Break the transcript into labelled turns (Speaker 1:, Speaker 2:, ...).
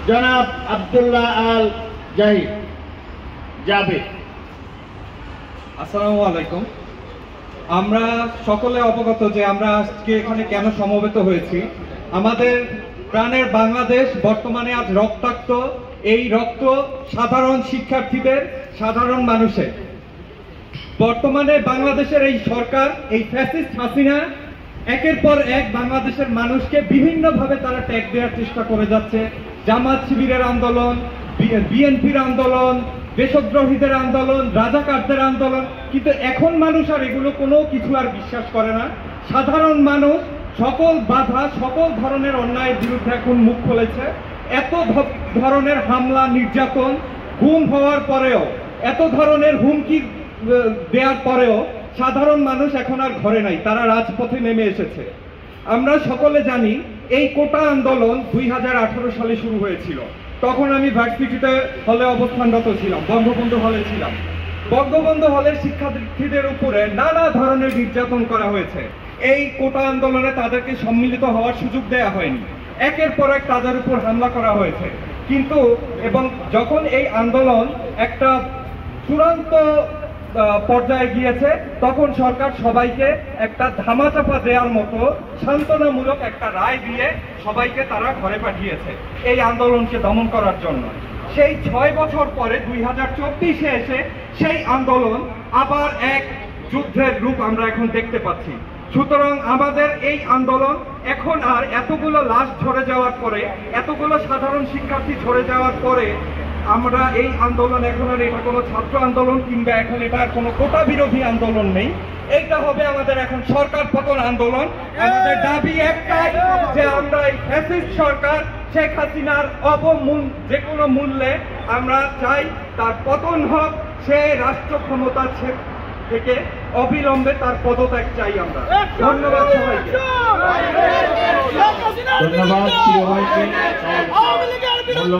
Speaker 1: জনাব আব্দুল্লাহ আল জাহিদ জাবেদ।
Speaker 2: আসসালামু আলাইকুম। আমরা সকলে অবগত যে আমরা আজকে এখানে কেন সমবেত হয়েছি। আমাদের প্রাণের বাংলাদেশ বর্তমানে আজ রক্তাক্ত। এই রক্ত সাধারণ শিক্ষার্থীদের, সাধারণ মানুষের। বর্তমানে বাংলাদেশের এই সরকার, এই ফ্যাসিস্ট হাসিনা একের পর এক বাংলাদেশের মানুষকে বিভিন্নভাবে তারা ট্যাগ দেওয়ার চেষ্টা করে যাচ্ছে। জামাত শিবিরের আন্দোলন, বিএনপির আন্দোলন, দেশদ্রোহীদের আন্দোলন, রাজাকারদের আন্দোলন, কিন্তু এখন মানুষ আর এগুলো কোনো কিছু আর বিশ্বাস করে না। সাধারণ মানুষ সকল বাধা, সকল ধরনের অন্যায়ের বিরুদ্ধে এখন মুখ খুলেছে। এত ধরনের হামলা, নির্যাতন, গুম হওয়ার পরেও, এত ধরনের হুমকি দেওয়ার পরেও সাধারণ মানুষ এখন আর ঘরে নাই, তারা রাজপথে নেমে এসেছে। আমরা সকলে জানি এই কোটা আন্দোলন 2018 সালে শুরু হয়েছিল। তখন আমি ভার্সিটিতে হলে অবস্থানরত ছিলাম, বঙ্গবন্ধু হলে ছিলাম। বঙ্গবন্ধু হলের শিক্ষার্থীদের উপরে নানা ধরনের নির্যাতন করা হয়েছে। এই কোটা আন্দোলনে তাদেরকে সম্মিলিত হওয়ার সুযোগ দেওয়া হয়নি। একের পর এক তাদের উপর হামলা করা হয়েছে। কিন্তু এবং যখন এই আন্দোলন একটা চূড়ান্ত পর্যায়ে গিয়েছে, তখন সরকার সবাইকে একটা ধামাচাপা দেওয়ার মতো সান্ত্বনামূলক একটা রায় দিয়ে সবাইকে তারা ঘরে পাঠিয়েছে এই আন্দোলনকে দমন করার জন্য। সেই 6 বছর পরে 2024-এ এসে সেই আন্দোলন আবার এক যুদ্ধের রূপ আমরা এখন দেখতে পাচ্ছি। সুতরাং আমাদের এই আন্দোলন এখন আর এতগুলো লাশ ঝরে যাওয়ার পরে, এতগুলো সাধারণ শিক্ষার্থী ঝরে যাওয়ার পরে আমরা এই আন্দোলন এখন আর এটা কোনো ছাত্র আন্দোলন কিংবা এখন এটা কোনো কোটা বিরোধী আন্দোলন নেই। এইটা হবে আমাদের এখন সরকার পতন আন্দোলন। আমাদের দাবি একটাই যে আমরা এই ফ্যাসিস্ট সরকার শেখ হাসিনার যে কোনো মূল্যে আমরা চাই তার পতন হোক। সে রাষ্ট্র ক্ষমতা থেকে অবিলম্বে তার পদত্যাগ চাই আমরা। ধন্যবাদ সবাইকে।
Speaker 1: ধন্যবাদ।